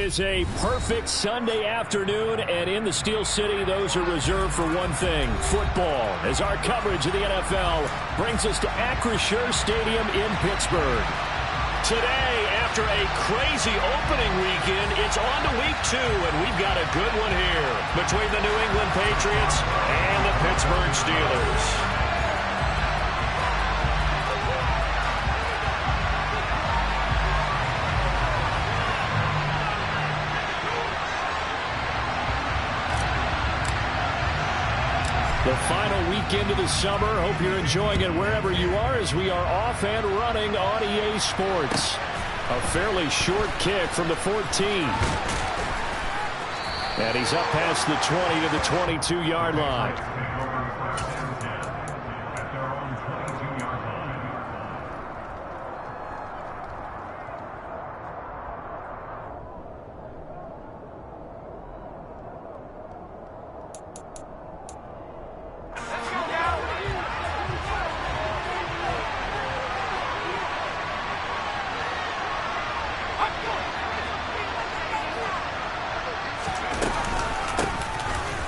is a perfect Sunday afternoon, and in the Steel City, those are reserved for one thing, football, as our coverage of the NFL brings us to Acrisure Stadium in Pittsburgh. Today, after a crazy opening weekend, it's on to week 2, and we've got a good one here between the New England Patriots and the Pittsburgh Steelers. The final weekend of the summer. Hope you're enjoying it wherever you are as we are off and running on EA Sports. A fairly short kick from the 14. And he's up past the 20 to the 22-yard line.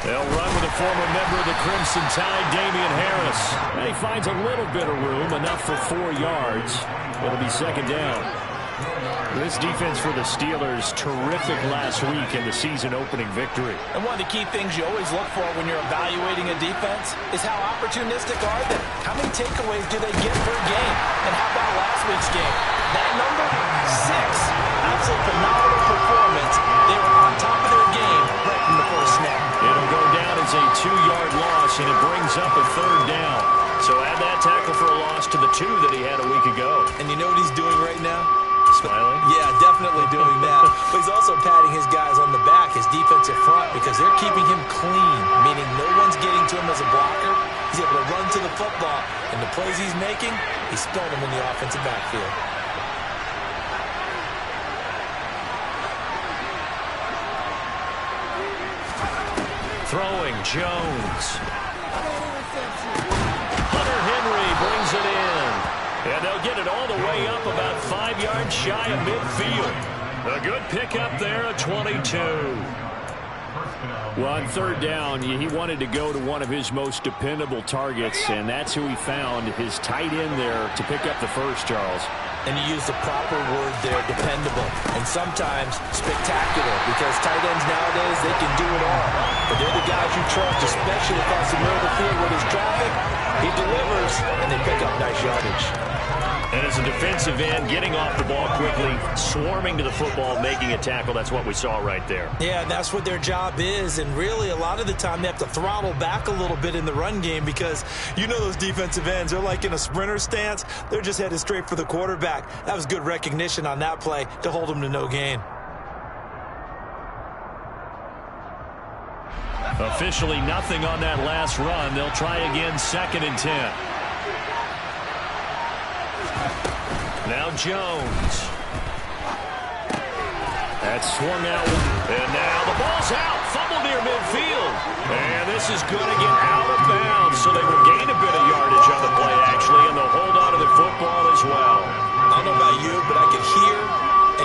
They'll run with a former member of the Crimson Tide, Damian Harris. And he finds a little bit of room, enough for 4 yards. It'll be second down. This defense for the Steelers, terrific last week in the season-opening victory. And one of the key things you always look for when you're evaluating a defense is how opportunistic are they? How many takeaways do they get per game? And how about last week's game? That number, 6. Absolutely phenomenal performance. They were on top of their game right from the first snap. It'll go down as a 2-yard loss, and it brings up a third down. So add that tackle for a loss to the 2 that he had a week ago. And you know what he's doing right now? Smiling? Yeah, definitely doing that. But he's also patting his guys on the back, his defensive front, because they're keeping him clean, meaning no one's getting to him as a blocker. He's able to run to the football, and the plays he's making, he's spelling them in the offensive backfield. Throwing, Jones. Hunter Henry brings it in. And they'll get it all the way up about 5 yards shy of midfield. A good pickup there at 22. Well, on third down, he wanted to go to one of his most dependable targets, and that's who he found, his tight end there, to pick up the first, Charles. And you use the proper word there, dependable, and sometimes spectacular, because tight ends nowadays, they can do it all. But they're the guys you trust, especially across the middle of the field where there's traffic. He delivers, and they pick up nice yardage. And as a defensive end, getting off the ball quickly, swarming to the football, making a tackle, that's what we saw right there. Yeah, and that's what their job is, and really a lot of the time they have to throttle back a little bit in the run game because you know those defensive ends, they're like in a sprinter stance. They're just headed straight for the quarterback. That was good recognition on that play to hold them to no gain. Officially nothing on that last run. They'll try again, 2nd and 10. Now Jones. That's swung out. And now the ball's out. Fumble near midfield. And this is going to get out of bounds. So they will gain a bit of yardage on the play, actually, and they'll hold on to the football as well. I don't know about you, but I can hear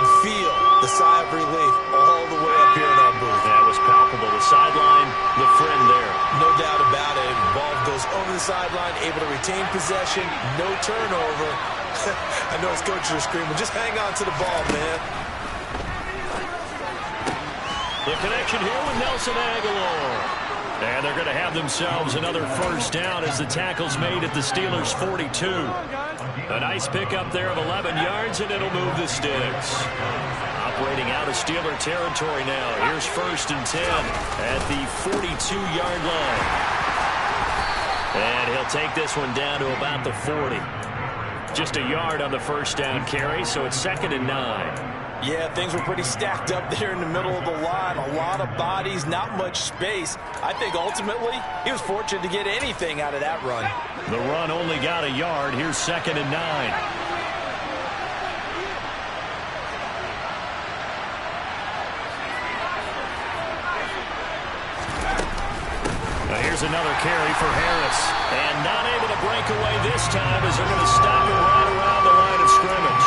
and feel the sigh of relief all the way up here in our booth. That was palpable. The sideline, the friend there. No doubt about it. Ball goes over the sideline, able to retain possession, no turnover. I know his coaches are screaming, just hang on to the ball, man. The connection here with Nelson Aguilar. And they're going to have themselves another first down as the tackle's made at the Steelers' 42. A nice pickup there of 11 yards, and it'll move the sticks. Operating out of Steeler territory now. Here's 1st and 10 at the 42-yard line. And he'll take this one down to about the 40. Just a yard on the first down carry, so it's 2nd and 9. Yeah, things were pretty stacked up there in the middle of the line. A lot of bodies, not much space. I think ultimately he was fortunate to get anything out of that run. The run only got a yard. Here's 2nd and 9. Here's another carry for Harris. And not able to break away this time as they're going to stop him right around the line of scrimmage.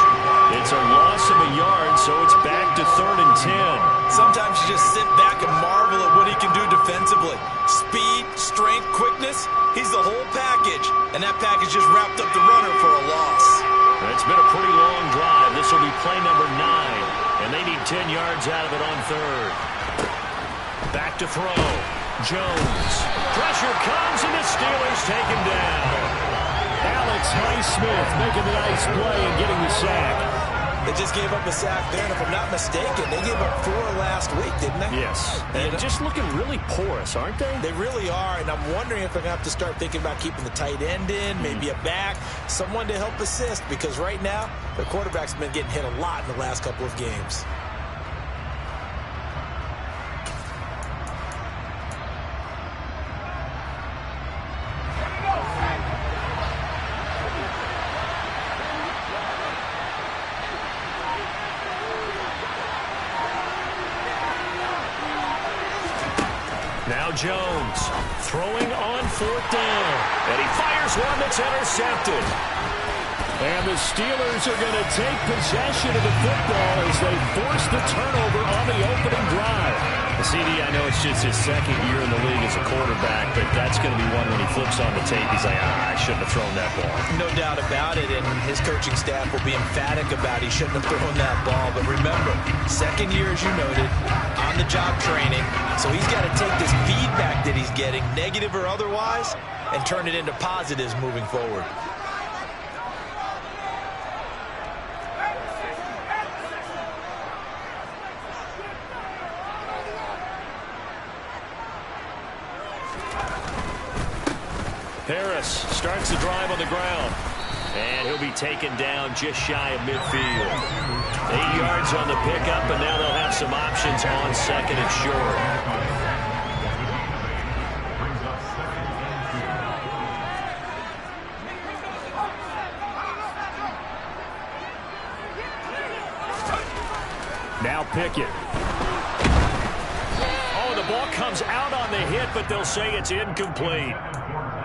It's a loss of a yard, so it's back to 3rd and 10. sometimes you just sit back and marvel at what he can do defensively. Speed, strength, quickness, he's the whole package. And that package just wrapped up the runner for a loss. It's been a pretty long drive. This will be play number 9. And they need 10 yards out of it on third. Back to throw. Jones. Pressure comes, and the Steelers take him down. Alex Highsmith making the nice play and getting the sack. They just gave up a sack there, and if I'm not mistaken, they gave up 4 last week, didn't they? Yes. And just looking really porous, aren't they? They really are, and I'm wondering if they're going to have to start thinking about keeping the tight end in, maybe a back, someone to help assist, because right now, their quarterback's been getting hit a lot in the last couple of games. Now Jones throwing on 4th down. And he fires one that's intercepted. And the Steelers are going to take possession of the football as they force the turnover on the opening drive. CD, I know it's just his 2nd year in the league as a quarterback, but that's going to be one when he flips on the tape. He's like, I shouldn't have thrown that ball. No doubt about it, and his coaching staff will be emphatic about he shouldn't have thrown that ball. But remember, 2nd year, as you noted, on-the-job training. So he's got to take this feedback that he's getting, negative or otherwise, and turn it into positives moving forward. Harris starts the drive on the ground. And he'll be taken down just shy of midfield. 8 yards on the pickup, and now they'll have some options on 2nd and short. Now Pickett. Oh, the ball comes out on the hit, but they'll say it's incomplete.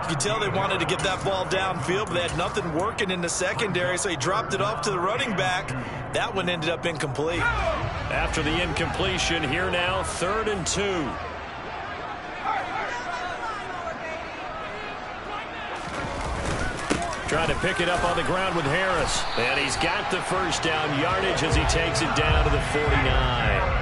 You can tell they wanted to get that ball downfield, but they had nothing working in the secondary, so he dropped it off to the running back. That one ended up incomplete. After the incompletion, here now, 3rd and 2. Trying to pick it up on the ground with Harris. And he's got the first down yardage as he takes it down to the 49.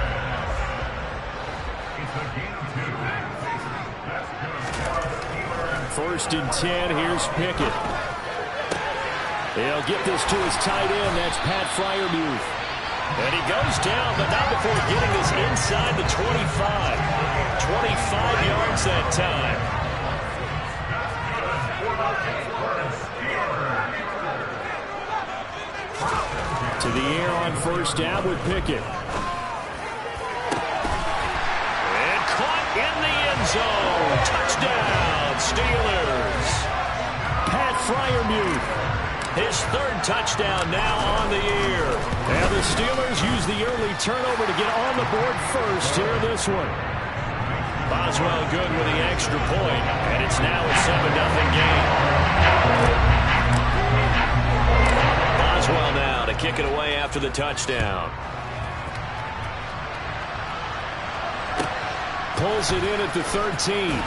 1st and 10, here's Pickett. He'll get this to his tight end, that's Pat Freiermuth. And he goes down, but not before getting this inside the 25. 25 yards that time. To the air on 1st down with Pickett. And caught in the end zone. Touchdown, Steelers. Pat Freiermuth, his 3rd touchdown now on the year. And the Steelers use the early turnover to get on the board first here in this one. Boswell good with the extra point, and it's now a 7-0 game. Boswell now to kick it away after the touchdown. Pulls it in at the 13.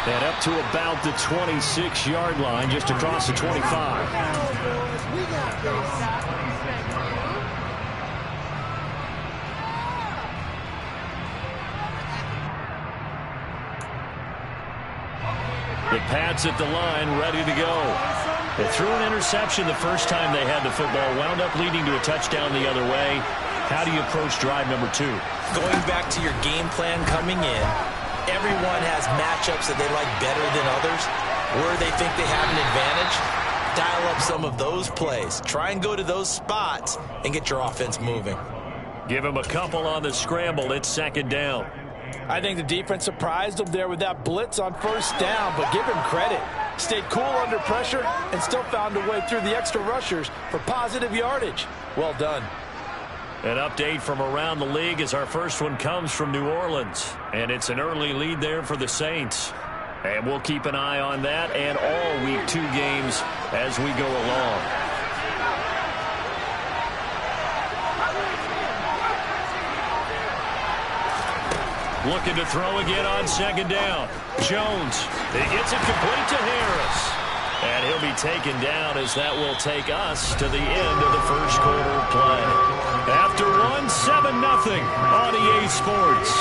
And up to about the 26-yard line, just across the 25. The Pats at the line, ready to go. They threw an interception the first time they had the football, wound up leading to a touchdown the other way. How do you approach drive number 2? Going back to your game plan coming in, everyone has matchups that they like better than others. Where they think they have an advantage, dial up some of those plays. Try and go to those spots and get your offense moving. Give him a couple on the scramble. It's 2nd down. I think the defense surprised him there with that blitz on 1st down, but give him credit. Stayed cool under pressure and still found a way through the extra rushers for positive yardage. Well done. An update from around the league as our first one comes from New Orleans. And it's an early lead there for the Saints. And we'll keep an eye on that and all Week 2 games as we go along. Looking to throw again on second down. Jones. He gets it complete to Harris. And he'll be taken down as that will take us to the end of the first quarter of play. After one, 7-0 on EA Sports.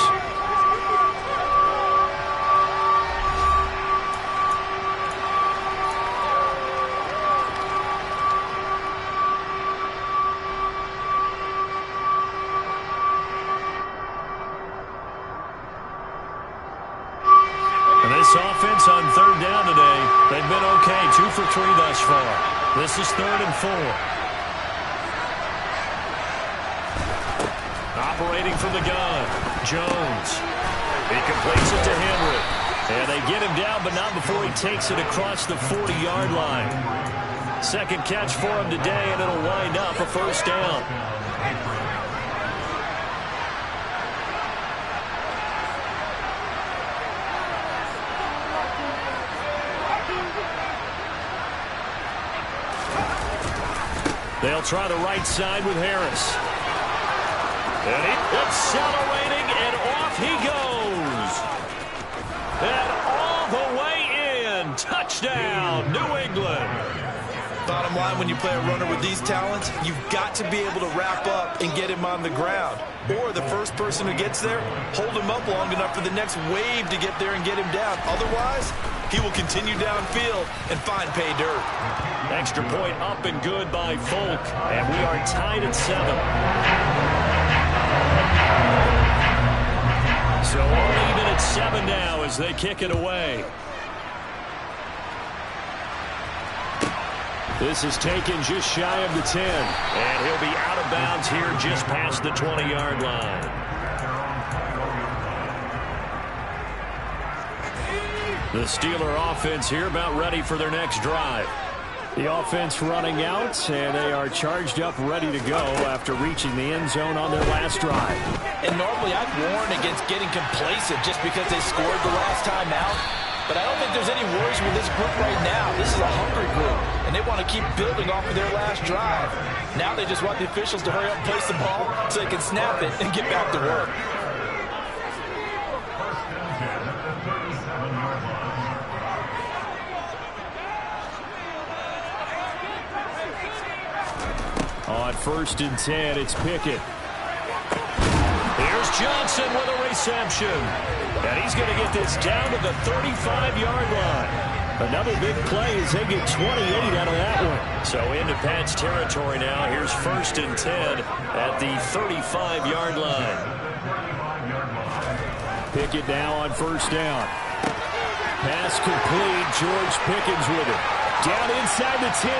This offense on third down today, they've been okay, 2 for 3 thus far. This is 3rd and 4. Operating from the gun, Jones. He completes it to Henry. And they get him down, but not before he takes it across the 40-yard line. Second catch for him today, and it'll wind up a first down. They'll try the right side with Harris. And it's accelerating, and off he goes. And all the way in. Touchdown, New England. Bottom line, when you play a runner with these talents, you've got to be able to wrap up and get him on the ground. Or the first person who gets there, hold him up long enough for the next wave to get there and get him down. Otherwise, he will continue downfield and find pay dirt. Extra point up and good by Folk. And we are tied at 7. So all even at 7 now as they kick it away. This is taken just shy of the 10. And he'll be out of bounds here just past the 20-yard line. The Steeler offense here about ready for their next drive. The offense running out, and they are charged up, ready to go after reaching the end zone on their last drive. And normally I'd warn against getting complacent just because they scored the last time out. But I don't think there's any worries with this group right now. This is a hungry group, and they want to keep building off of their last drive. Now they just want the officials to hurry up and place the ball so they can snap it and get back to work. On 1st and 10, it's Pickett. Here's Johnson with a reception. And he's going to get this down to the 35-yard line. Another big play as they get 28 out of that one. So into Pat's territory now. Here's 1st and 10 at the 35-yard line. Pickett now on 1st down. Pass complete. George Pickens with it. Down inside the 10.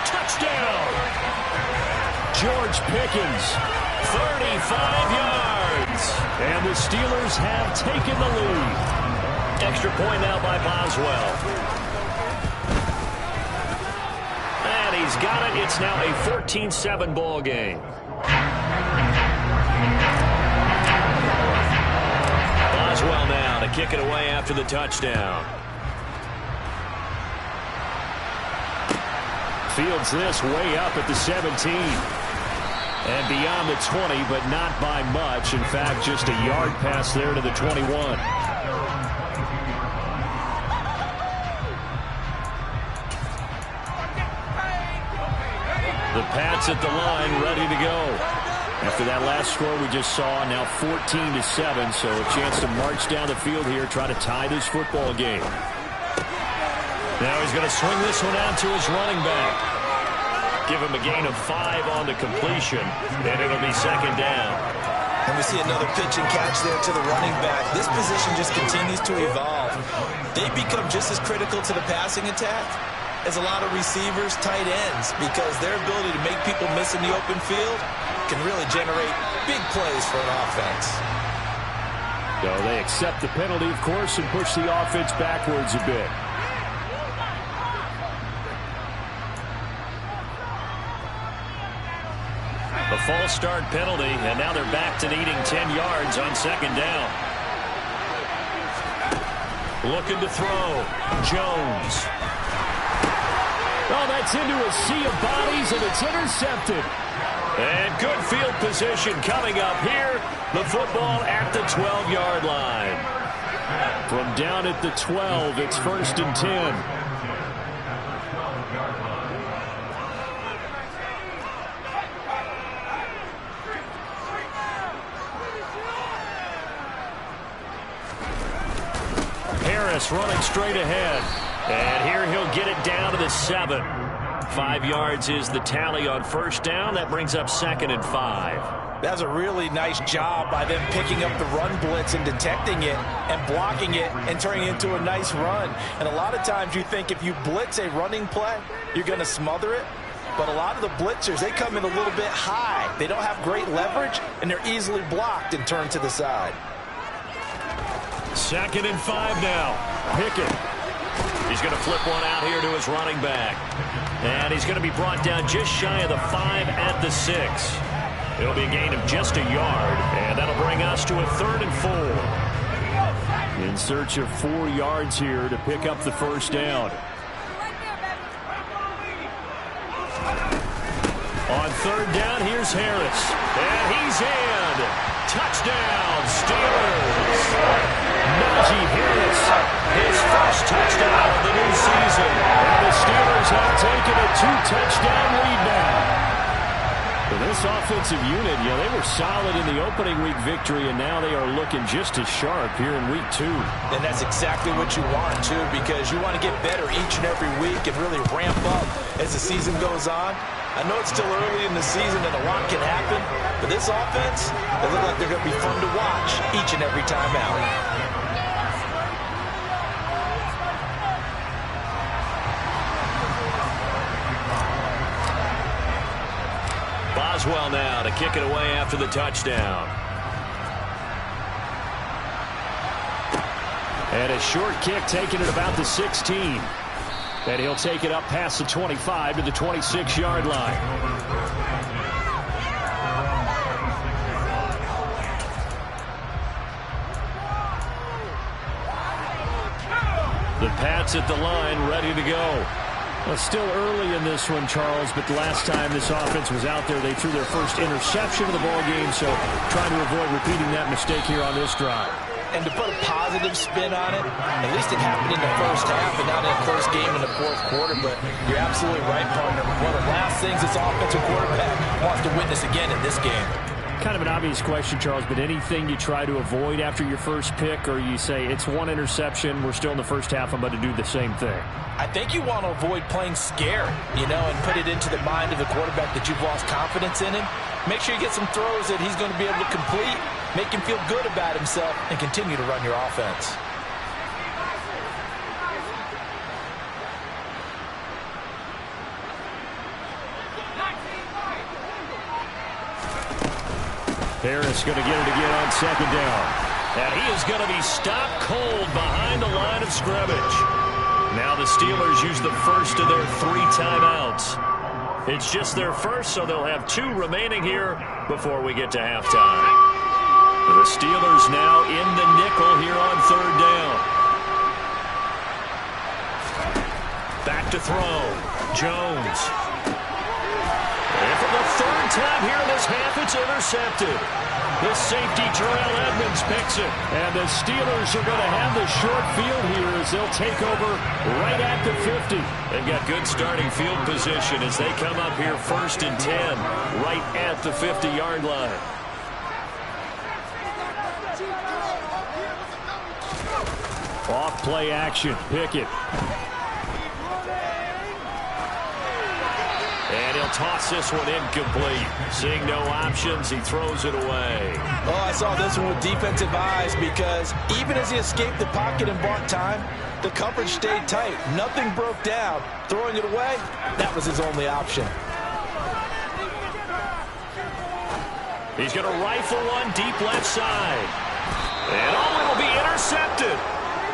Touchdown! George Pickens, 35 yards. And the Steelers have taken the lead. Extra point now by Boswell. And he's got it. It's now a 14-7 ball game. Boswell now to kick it away after the touchdown. Fields this way up at the 17. And beyond the 20, but not by much. In fact, just a yard pass there to the 21. The Pats at the line, ready to go. After that last score we just saw, now 14-7, so a chance to march down the field here, try to tie this football game. Now he's going to swing this one out to his running back. Give him a gain of 5 on the completion, and it'll be 2nd down. And we see another pitch and catch there to the running back. This position just continues to evolve. They become just as critical to the passing attack as a lot of receivers, tight ends, because their ability to make people miss in the open field can really generate big plays for an offense. So they accept the penalty, of course, and push the offense backwards a bit. A false start penalty, and now they're back to needing 10 yards on 2nd down. Looking to throw. Jones. Oh, that's into a sea of bodies, and it's intercepted. And good field position coming up here. The football at the 12-yard line. From down at the 12, it's 1st and 10. Harris running straight ahead. And here he'll get it down to the 7. 5 yards is the tally on 1st down. That brings up 2nd and 5. That's a really nice job by them picking up the run blitz and detecting it and blocking it and turning it into a nice run. And a lot of times you think if you blitz a running play, you're going to smother it. But a lot of the blitzers, they come in a little bit high. They don't have great leverage, and they're easily blocked and turned to the side. 2nd and 5 now. Pickett. He's going to flip one out here to his running back. And he's going to be brought down just shy of the 5 at the 6. It'll be a gain of just a yard, and that'll bring us to a 3rd and 4. In search of 4 yards here to pick up the 1st down. On 3rd down, here's Harris. And he's in. Touchdown, Steelers. Najee Harris, his first touchdown of the new season. And the Steelers have taken a 2-touchdown lead now. For this offensive unit, they were solid in the opening week victory, and now they are looking just as sharp here in week 2. And that's exactly what you want, too, because you want to get better each and every week and really ramp up as the season goes on. I know it's still early in the season and a lot can happen, but this offense, they look like they're going to be fun to watch each and every time out. Boswell now to kick it away after the touchdown. And a short kick taken at about the 16. And he'll take it up past the 25 to the 26-yard line. The Pats at the line, ready to go. Well, still early in this one, Charles, but the last time this offense was out there, they threw their first interception of the ball game, so trying to avoid repeating that mistake here on this drive. And to put a positive spin on it, at least it happened in the first half and not in a close game in the 4th quarter. But you're absolutely right, partner. One of the last things this offensive quarterback wants to witness again in this game. Kind of an obvious question, Charles, but anything you try to avoid after your first pick, or you say it's one interception, we're still in the first half, I'm about to do the same thing? I think you want to avoid playing scary, and put it into the mind of the quarterback that you've lost confidence in him. Make sure you get some throws that he's going to be able to complete, make him feel good about himself, and continue to run your offense. Harris going to get it again on 2nd down. And he is going to be stopped cold behind the line of scrimmage. Now the Steelers use the first of their 3 timeouts. It's just their first, so they'll have 2 remaining here before we get to halftime. The Steelers now in the nickel here on 3rd down. Back to throw. Jones. And for the 3rd time here in this half, it's intercepted. The safety, Terrell Edmonds, picks it. And the Steelers are going to have the short field here as they'll take over right at the 50. They've got good starting field position as they come up here 1st and 10, right at the 50-yard line. Off play action, Pickett. And he'll toss this one incomplete. Seeing no options, he throws it away. Oh, I saw this one with defensive eyes because even as he escaped the pocket and bought time, the coverage stayed tight. Nothing broke down. Throwing it away, that was his only option. He's going to rifle one deep left side. And it'll be intercepted.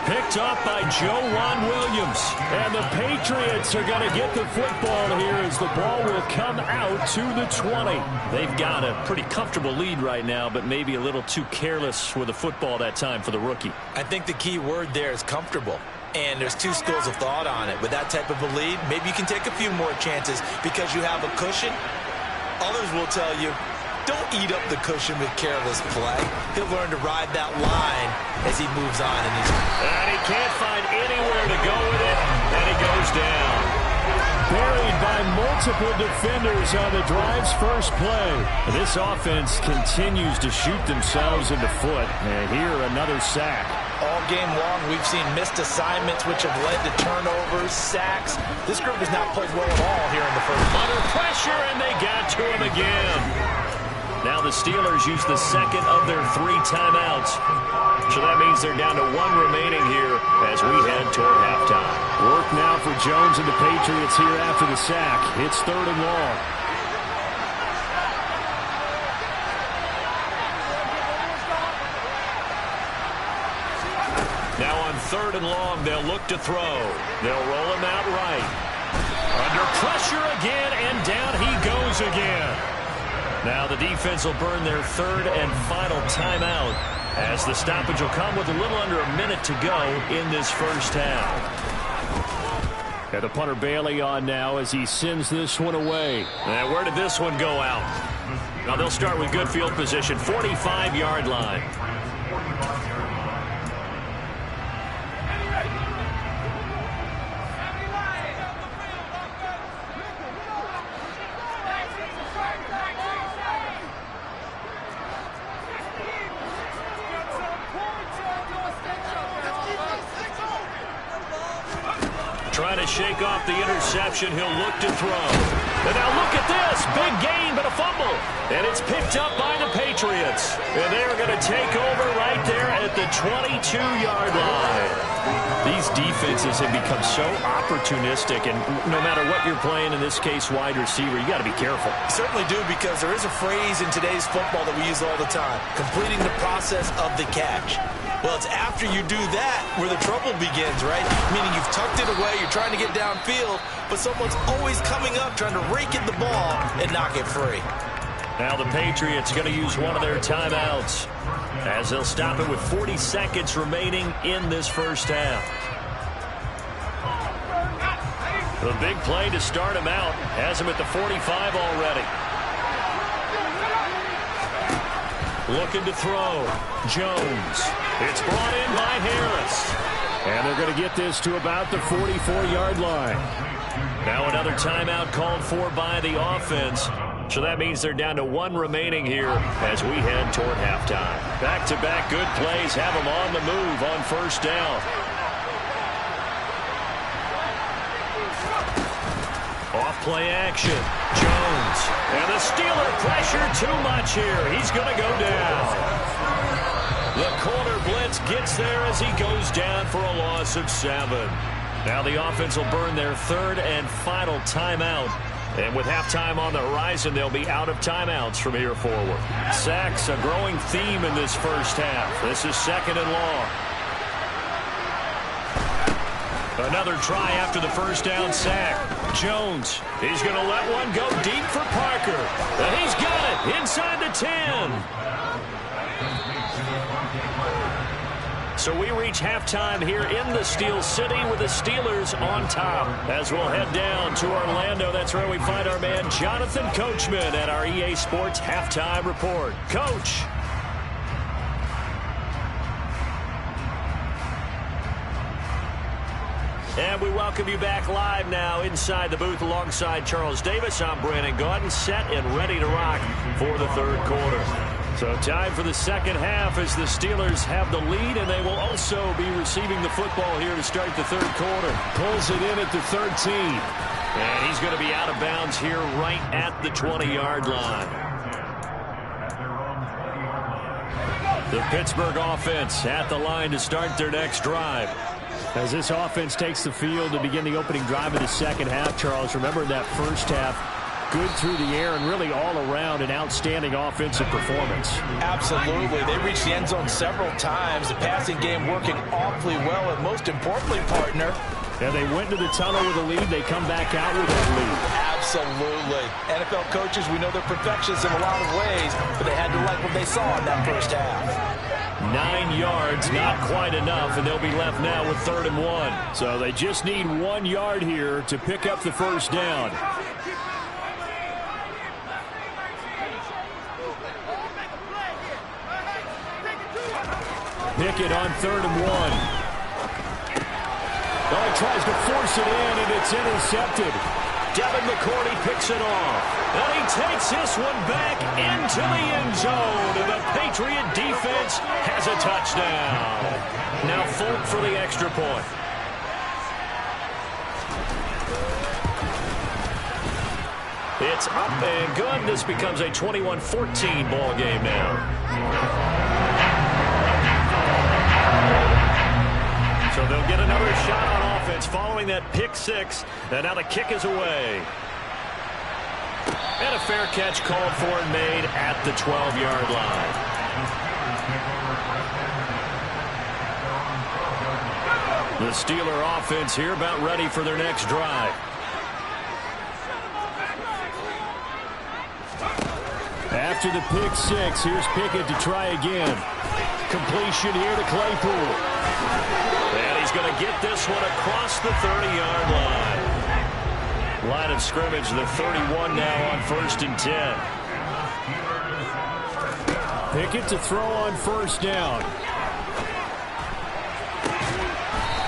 Picked up by Joejuan Williams. And the Patriots are going to get the football here as the ball will come out to the 20. They've got a pretty comfortable lead right now, but maybe a little too careless with the football that time for the rookie. I think the key word there is comfortable. And there's 2 schools of thought on it. With that type of a lead, maybe you can take a few more chances because you have a cushion. Others will tell you, don't eat up the cushion with careless play. He'll learn to ride that line as he moves on. And he can't find anywhere to go with it, and he goes down. Buried by multiple defenders on the drive's first play. This offense continues to shoot themselves in the foot. And here, another sack. All game long, we've seen missed assignments which have led to turnovers, sacks. This group has not played well at all here in the first. Under pressure, and they got to him again. Now the Steelers use the second of their 3 timeouts. So that means they're down to 1 remaining here as we head toward halftime. Work now for Jones and the Patriots here after the sack. It's 3rd and long. Now on 3rd and long, they'll look to throw. They'll roll him out right. Under pressure again, and down he goes again. Now the defense will burn their 3rd and final timeout as the stoppage will come with a little under a minute to go in this first half. And the punter Bailey on now as he sends this one away. And where did this one go out? Now they'll start with good field position, 45-yard line. Trying to shake off the interception. He'll look to throw. And now look at this. Big gain, but a fumble. And it's picked up by the Patriots. And they're going to take over right there at the 22-yard line. These defenses have become so opportunistic, and no matter what you're playing, in this case wide receiver, you got to be careful. You certainly do, because there is a phrase in today's football that we use all the time: completing the process of the catch. Well, it's after you do that where the trouble begins, right? Meaning you've tucked it away, you're trying to get downfield, but someone's always coming up trying to rake in the ball and knock it free. Now the Patriots are going to use one of their timeouts as they'll stop it with 40 seconds remaining in this first half. The big play to start him out has him at the 45 already. Looking to throw. Jones. It's brought in by Harris. And they're going to get this to about the 44-yard line. Now another timeout called for by the offense. So that means they're down to 1 remaining here as we head toward halftime. Back-to-back good plays have them on the move on first down. Off play action. Jones. And the Steeler pressure too much here. He's going to go down. The corner blitz gets there as he goes down for a loss of 7. Now the offense will burn their 3rd and final timeout. And with halftime on the horizon, they'll be out of timeouts from here forward. Sacks, a growing theme in this first half. This is 2nd and long. Another try after the first down sack. Jones, he's going to let one go deep for Parker. And he's got it inside the 10. So we reach halftime here in the Steel City with the Steelers on top. As we'll head down to Orlando, that's where we find our man Jonathan Coachman at our EA Sports Halftime Report. Coach. And we welcome you back live now inside the booth alongside Charles Davis. I'm Brandon Gaudin, set and ready to rock for the 3rd quarter. So time for the second half as the Steelers have the lead, and they will also be receiving the football here to start the 3rd quarter. Pulls it in at the 13. And he's going to be out of bounds here right at the 20-yard line. The Pittsburgh offense at the line to start their next drive. As this offense takes the field to begin the opening drive of the second half, Charles, remember that first half, good through the air and really all around an outstanding offensive performance. Absolutely. They reached the end zone several times. The passing game working awfully well, and most importantly, partner, yeah, they went to the tunnel with a lead. They come back out with that lead. Absolutely. NFL coaches, we know they're perfectionists in a lot of ways, but they had to like what they saw in that first half. 9 yards, not quite enough, and they'll be left now with 3rd and 1. So they just need 1 yard here to pick up the first down. Pickett on 3rd and 1. Oh, he tries to force it in, and it's intercepted. Devin McCourty picks it off. And he takes this one back into the end zone. And the Patriot defense has a touchdown. Now Folk for the extra point. It's up and good. This becomes a 21-14 ball game now. So they'll get another shot on offense following that pick six. And now the kick is away. And a fair catch called for and made at the 12-yard line. The Steeler offense here about ready for their next drive. After the pick six, here's Pickett to try again. Completion here to Claypool. And he's going to get this one across the 30-yard line. Line of scrimmage, the 31 now on 1st and 10. Pickett to throw on 1st down.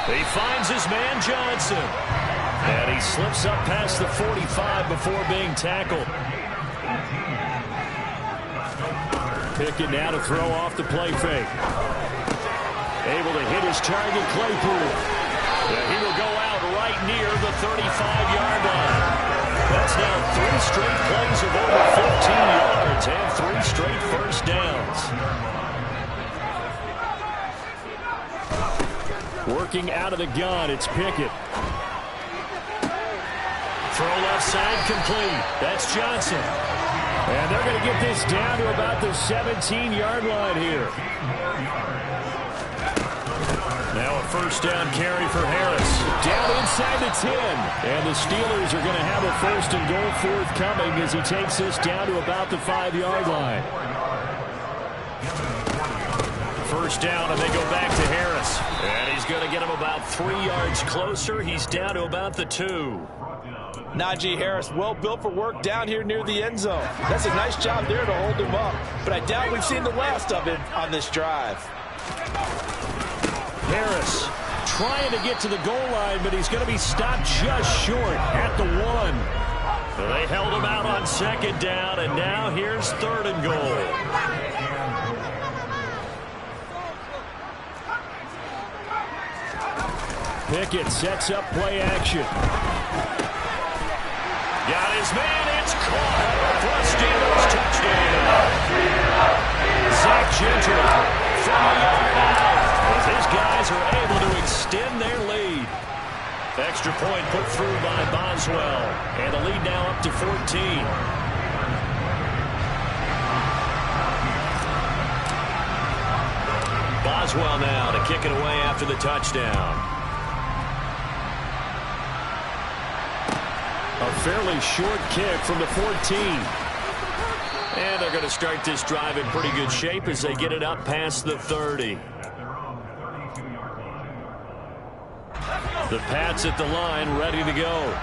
He finds his man Johnson. And he slips up past the 45 before being tackled. Pickett now to throw off the play fake. Able to hit his target, Claypool. And he will go out right near the 35-yard line. That's now 3 straight plays of over 15 yards and 3 straight first downs. Working out of the gun, it's Pickett. Throw left side complete. That's Johnson. And they're going to get this down to about the 17-yard line here. Now a 1st down carry for Harris. Down inside the 10. And the Steelers are going to have a 1st and goal forthcoming as he takes this down to about the 5-yard line. 1st down, and they go back to Harris. And he's going to get him about 3 yards closer. He's down to about the 2. Najee Harris, well built for work down here near the end zone. That's a nice job there to hold him up. But I doubt we've seen the last of it on this drive. Harris trying to get to the goal line, but he's going to be stopped just short at the 1. So they held him out on 2nd down, and now here's 3rd and goal. Pickett sets up play action. Got his man, it's caught for a Steelers touchdown. Zach Gentry from the yard out. As his guys are able to extend their lead. Extra point put through by Boswell. And the lead now up to 14. Boswell now to kick it away after the touchdown. A fairly short kick from the 14. And they're going to start this drive in pretty good shape as they get it up past the 30. The Pats at the line, ready to go.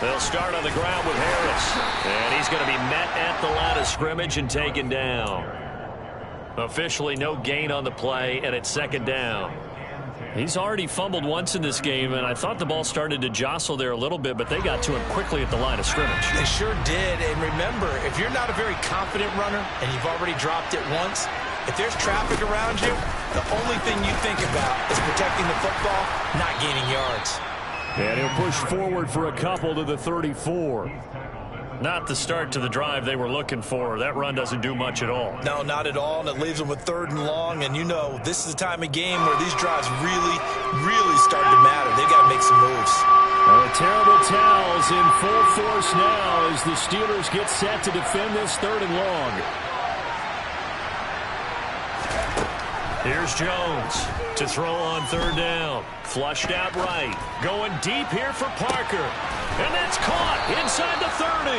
They'll start on the ground with Harris. And he's going to be met at the line of scrimmage and taken down. Officially no gain on the play, and it's 2nd down. He's already fumbled once in this game, and I thought the ball started to jostle there a little bit, but they got to him quickly at the line of scrimmage. They sure did, and remember, if you're not a very confident runner and you've already dropped it once, if there's traffic around you, the only thing you think about is protecting the football, not gaining yards. And he'll push forward for a couple to the 34. Not the start to the drive they were looking for. That run doesn't do much at all. No, not at all, and it leaves them with 3rd and long. And you know, this is the time of game where these drives really, really start to matter. They've got to make some moves. Terrible towels in full force now as the Steelers get set to defend this 3rd and long. Here's Jones to throw on 3rd down. Flushed out right. Going deep here for Parker. And that's caught inside the 30.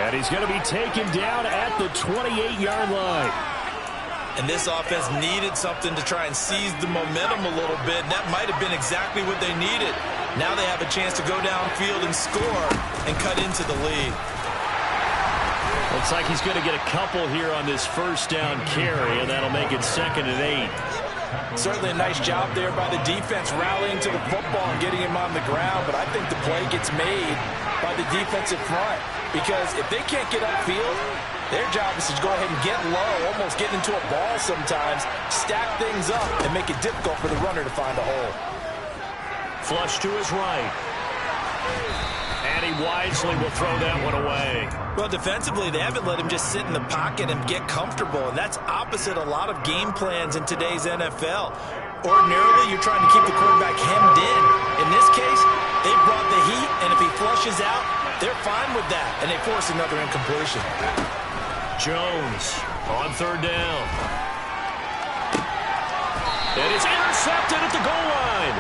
And he's going to be taken down at the 28-yard line. And this offense needed something to try and seize the momentum a little bit. And that might have been exactly what they needed. Now they have a chance to go downfield and score and cut into the lead. Well, Looks like he's going to get a couple here on this first down carry, and that'll make it 2nd and 8. Certainly a nice job there by the defense rallying to the football and getting him on the ground, but I think the play gets made by the defensive front because if they can't get upfield, their job is to go ahead and get low, almost get into a ball sometimes, stack things up, and make it difficult for the runner to find a hole. Flush to his right. And he wisely will throw that one away. Well, defensively, they haven't let him just sit in the pocket and get comfortable, and that's opposite a lot of game plans in today's NFL. Ordinarily, you're trying to keep the quarterback hemmed in. In this case, they brought the heat, and if he flushes out, they're fine with that, and they force another incompletion. Jones on 3rd down. And it's intercepted at the goal line.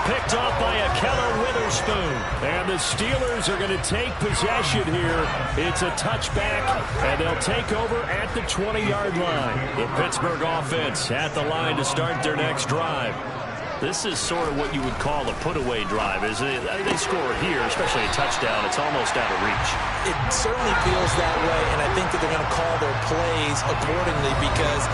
Picked off by Akello Witherspoon. And the Steelers are going to take possession here. It's a touchback, and they'll take over at the 20-yard line. The Pittsburgh offense at the line to start their next drive. This is sort of what you would call a put-away drive, isn't it? They score here, especially a touchdown. It's almost out of reach. It certainly feels that way, and I think that they're going to call their plays accordingly because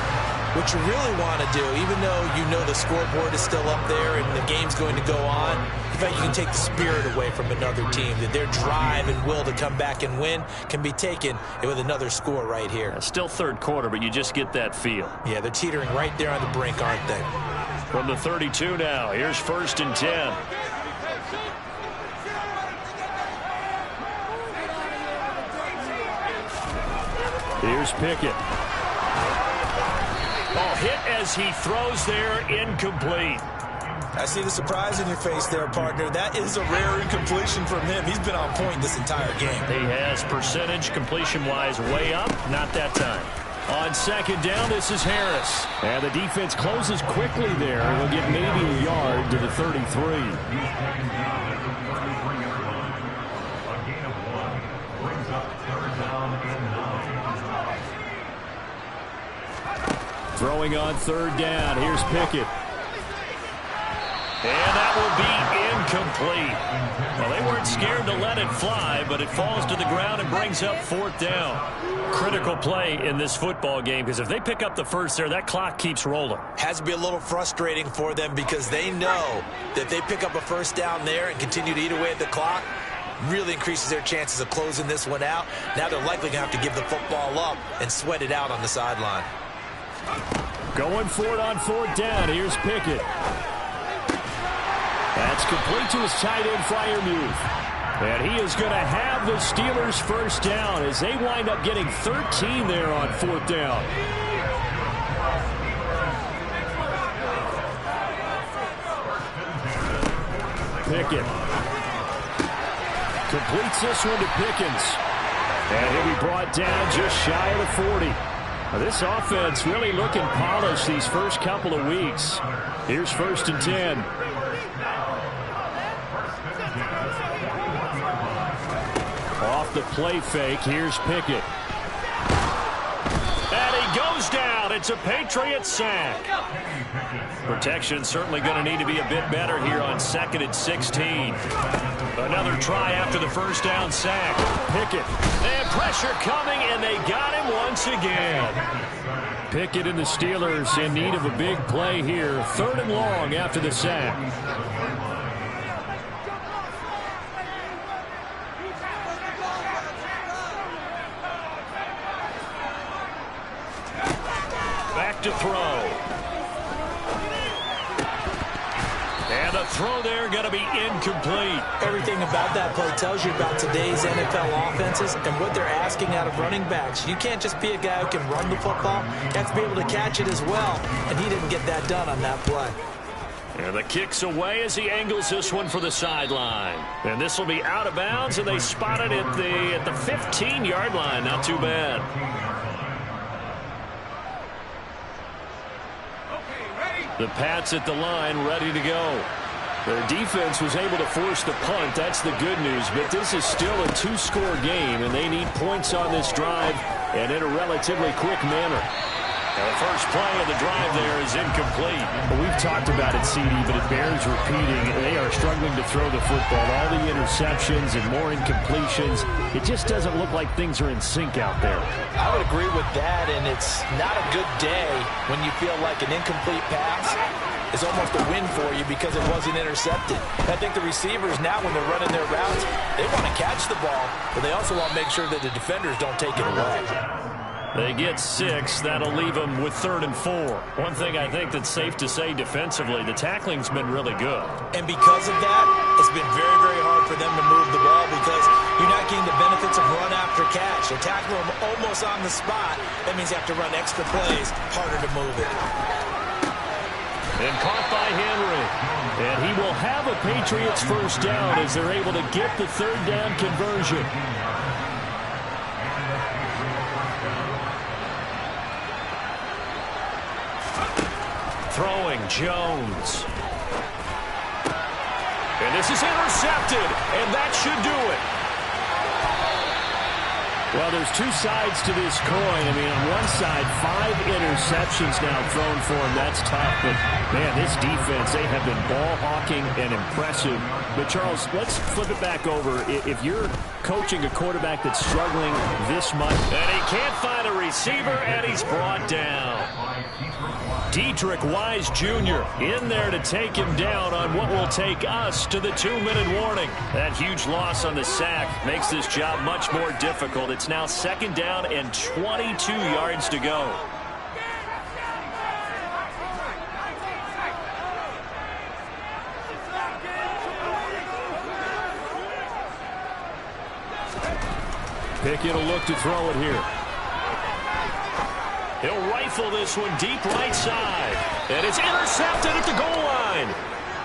what you really want to do, even though you know the scoreboard is still up there and the game's going to go on, in fact, you can take the spirit away from another team. That their drive and will to come back and win can be taken with another score right here. Still 3rd quarter, but you just get that feel. Yeah, they're teetering right there on the brink, aren't they? From the 32 now, here's 1st and 10. Here's Pickett. Oh, hit as he throws there, incomplete. I see the surprise in your face there, partner. That is a rare incompletion from him. He's been on point this entire game. He has percentage completion-wise way up, not that time. On 2nd down, this is Harris. And the defense closes quickly there. They'll get maybe a yard to the 33. Throwing on 3rd down. Here's Pickett. And that will be incomplete. Well, they weren't scared to let it fly, but it falls to the ground and brings up 4th down. Critical play in this football game because if they pick up the first there, that clock keeps rolling. Has to be a little frustrating for them because they know that they pick up a 1st down there and continue to eat away at the clock. Really increases their chances of closing this one out. Now they're likely going to have to give the football up and sweat it out on the sideline. Going for it on 4th down. Here's Pickett. That's complete to his tight end, Freiermuth. And he is going to have the Steelers' 1st down as they wind up getting 13 there on 4th down. Pickett completes this one to Pickens. And he'll be brought down just shy of the 40. Now, this offense really looking polished these first couple of weeks. Here's 1st and 10. Off the play fake, here's Pickett. And he goes down. It's a Patriots sack. Protection certainly going to need to be a bit better here on 2nd and 16. Another try after the 1st down sack. Pickett. And pressure coming, and they got him once again. Pickett and the Steelers in need of a big play here. 3rd and long after the sack. Back to throw. And the throw there going to be incomplete. Everything about that play tells you about today's NFL offenses and what they're asking out of running backs. You can't just be a guy who can run the football. You have to be able to catch it as well, and he didn't get that done on that play. And the kick's away as he angles this one for the sideline. And this will be out of bounds, and they spot it at the 15-yard line. Not too bad. The Pats at the line, ready to go. Their defense was able to force the punt. That's the good news. But this is still a 2-score game, and they need points on this drive and in a relatively quick manner. The first play of the drive there is incomplete. Well, we've talked about it, CD, but it bears repeating. They are struggling to throw the football. All the interceptions and more incompletions. It just doesn't look like things are in sync out there. I would agree with that, and it's not a good day when you feel like an incomplete pass is almost a win for you because it wasn't intercepted. I think the receivers now, when they're running their routes, they want to catch the ball, but they also want to make sure that the defenders don't take it away. They get 6. That'll leave them with 3rd and 4. One thing I think that's safe to say defensively, the tackling's been really good. And because of that, it's been very, very hard for them to move the ball because you're not getting the benefits of run after catch. They tackle them almost on the spot. That means you have to run extra plays, harder to move it. And caught by Henry. And he will have a Patriots first down as they're able to get the 3rd down conversion. Throwing Jones. And this is intercepted, and that should do it. Well, there's two sides to this coin. I mean, on one side, 5 interceptions now thrown for him. That's tough. But, man, this defense, they have been ball hawking and impressive. But, Charles, let's flip it back over. If you're coaching a quarterback that's struggling this much. And he can't find a receiver, and he's brought down. Dietrich Wise Jr. in there to take him down on what will take us to the 2-minute warning. That huge loss on the sack makes this job much more difficult. It's now 2nd down and 22 yards to go. Pickett will look to throw it here. He'll rifle this one deep right side. And it's intercepted at the goal line.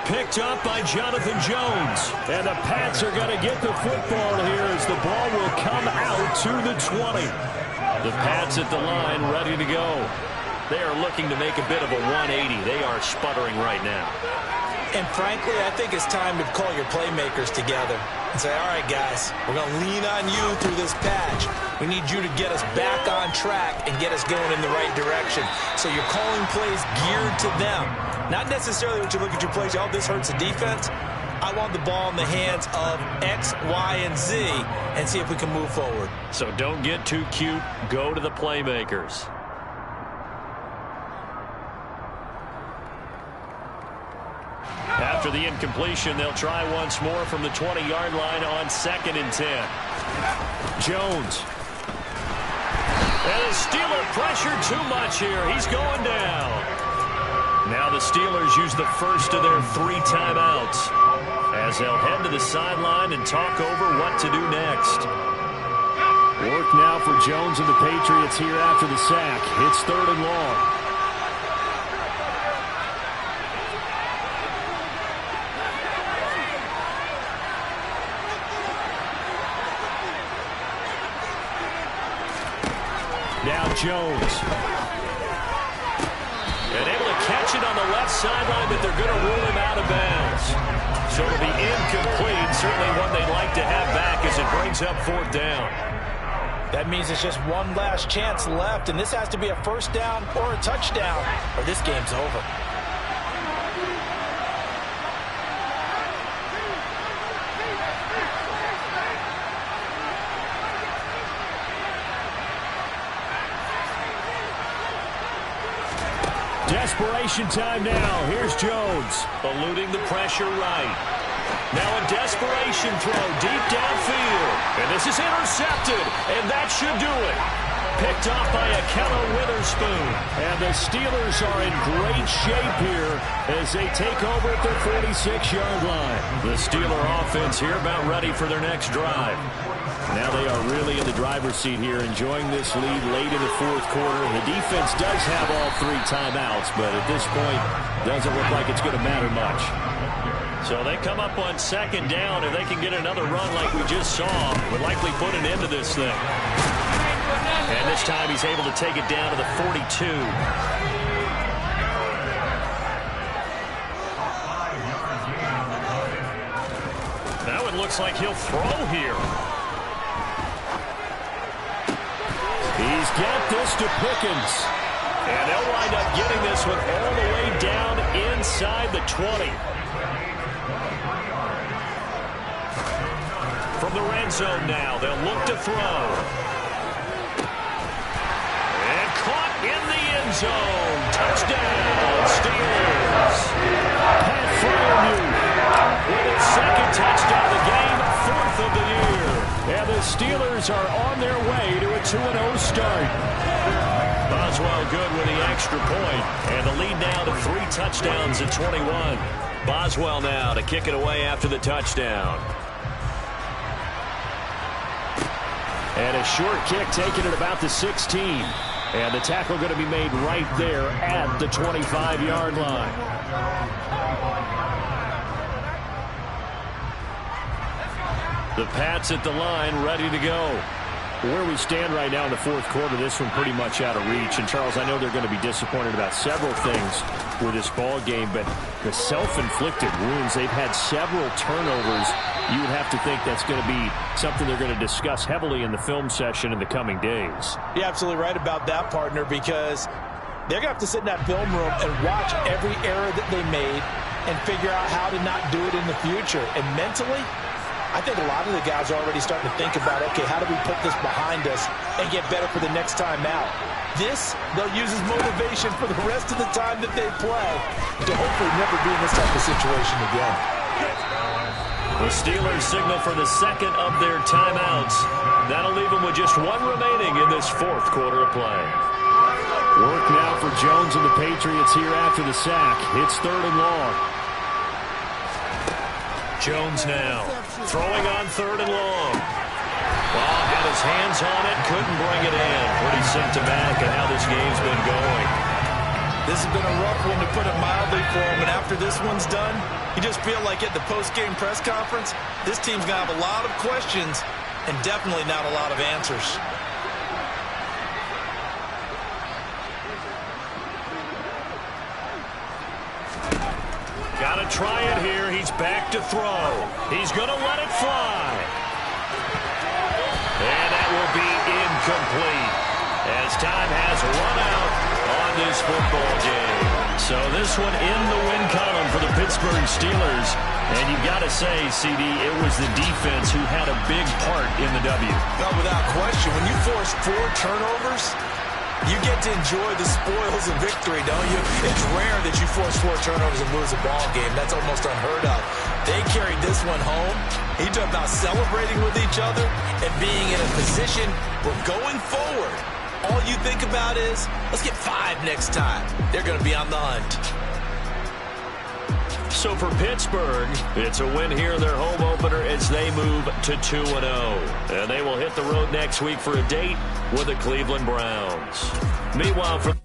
Picked up by Jonathan Jones. And the Pats are going to get the football here as the ball will come out to the 20. The Pats at the line ready to go. They are looking to make a bit of a 180. They are sputtering right now. And frankly, I think it's time to call your playmakers together and say, all right, guys, we're going to lean on you through this patch. We need you to get us back on track and get us going in the right direction. So you're calling plays geared to them. Not necessarily when you look at your plays, oh, this hurts the defense. I want the ball in the hands of X, Y, and Z and see if we can move forward. So don't get too cute. Go to the playmakers. After the incompletion, they'll try once more from the 20-yard line on 2nd and 10. Jones. And the Steeler pressured too much here. He's going down. Now the Steelers use the first of their 3 timeouts as they'll head to the sideline and talk over what to do next. Work now for Jones and the Patriots here after the sack. It's 3rd and long. Now Jones. And able to catch it on the left sideline, but they're going to rule him out of bounds. So it'll be incomplete. Certainly one they'd like to have back as it brings up 4th down. That means it's just one last chance left, and this has to be a 1st down or a touchdown, or this game's over. Desperation time now. Here's Jones. Eluding the pressure right. Now a desperation throw deep downfield. And this is intercepted. And that should do it. Picked off by Akello Witherspoon. And the Steelers are in great shape here as they take over at their 46-yard line. The Steeler offense here about ready for their next drive. Now they are really in the driver's seat here, enjoying this lead late in the 4th quarter. The defense does have all 3 timeouts, but at this point, doesn't look like it's going to matter much. So they come up on 2nd down. If they can get another run like we just saw, would likely put an end to this thing. And this time he's able to take it down to the 42. Now it looks like he'll throw here. He's got this to Pickens. And they'll wind up getting this one all the way down inside the 20. From the red zone now, they'll look to throw. And caught in the end zone. Touchdown, Steelers. Pat Fryermuth with his second touchdown of the game, fourth of the year. And the Steelers are on their way to a 2-0 start. Boswell good with the extra point, and the lead now to 3 touchdowns at 21. Boswell now to kick it away after the touchdown. And a short kick taken at about the 16. And the tackle going to be made right there at the 25-yard line. The Pats at the line, ready to go. Where we stand right now in the fourth quarter, this one pretty much out of reach. And, Charles, I know they're going to be disappointed about several things with this ball game, but the self-inflicted wounds, they've had several turnovers. You would have to think that's going to be something they're going to discuss heavily in the film session in the coming days. You're absolutely right about that, partner, because they're going to have to sit in that film room and watch every error that they made and figure out how to not do it in the future. And mentally, I think a lot of the guys are already starting to think about, okay, how do we put this behind us and get better for the next time out? This, they'll use as motivation for the rest of the time that they play to hopefully never be in this type of situation again. The Steelers signal for the second of their timeouts. That'll leave them with just one remaining in this fourth quarter of play. Work now for Jones and the Patriots here after the sack. It's 3rd and long. Jones now throwing on 3rd and long. Ball had his hands on it, couldn't bring it in. Pretty symptomatic of how this game's been going. This has been a rough one, to put it mildly, for him. And after this one's done, you just feel like at the post-game press conference, this team's going to have a lot of questions and definitely not a lot of answers. Got to try it here. He's back to throw. He's going to let it fly. And that will be incomplete as time has run out on this football game. So this one in the win column for the Pittsburgh Steelers. And you've got to say, CD, it was the defense who had a big part in the W. No, without question. When you force 4 turnovers, you get to enjoy the spoils of victory, don't you? It's rare that you force 4 turnovers and lose a ball game. That's almost unheard of. They carried this one home. He talked about celebrating with each other and being in a position where going forward, all you think about is, let's get 5 next time. They're going to be on the hunt. So for Pittsburgh, it's a win here in their home opener as they move to 2-0. And they will hit the road next week for a date with the Cleveland Browns. Meanwhile, for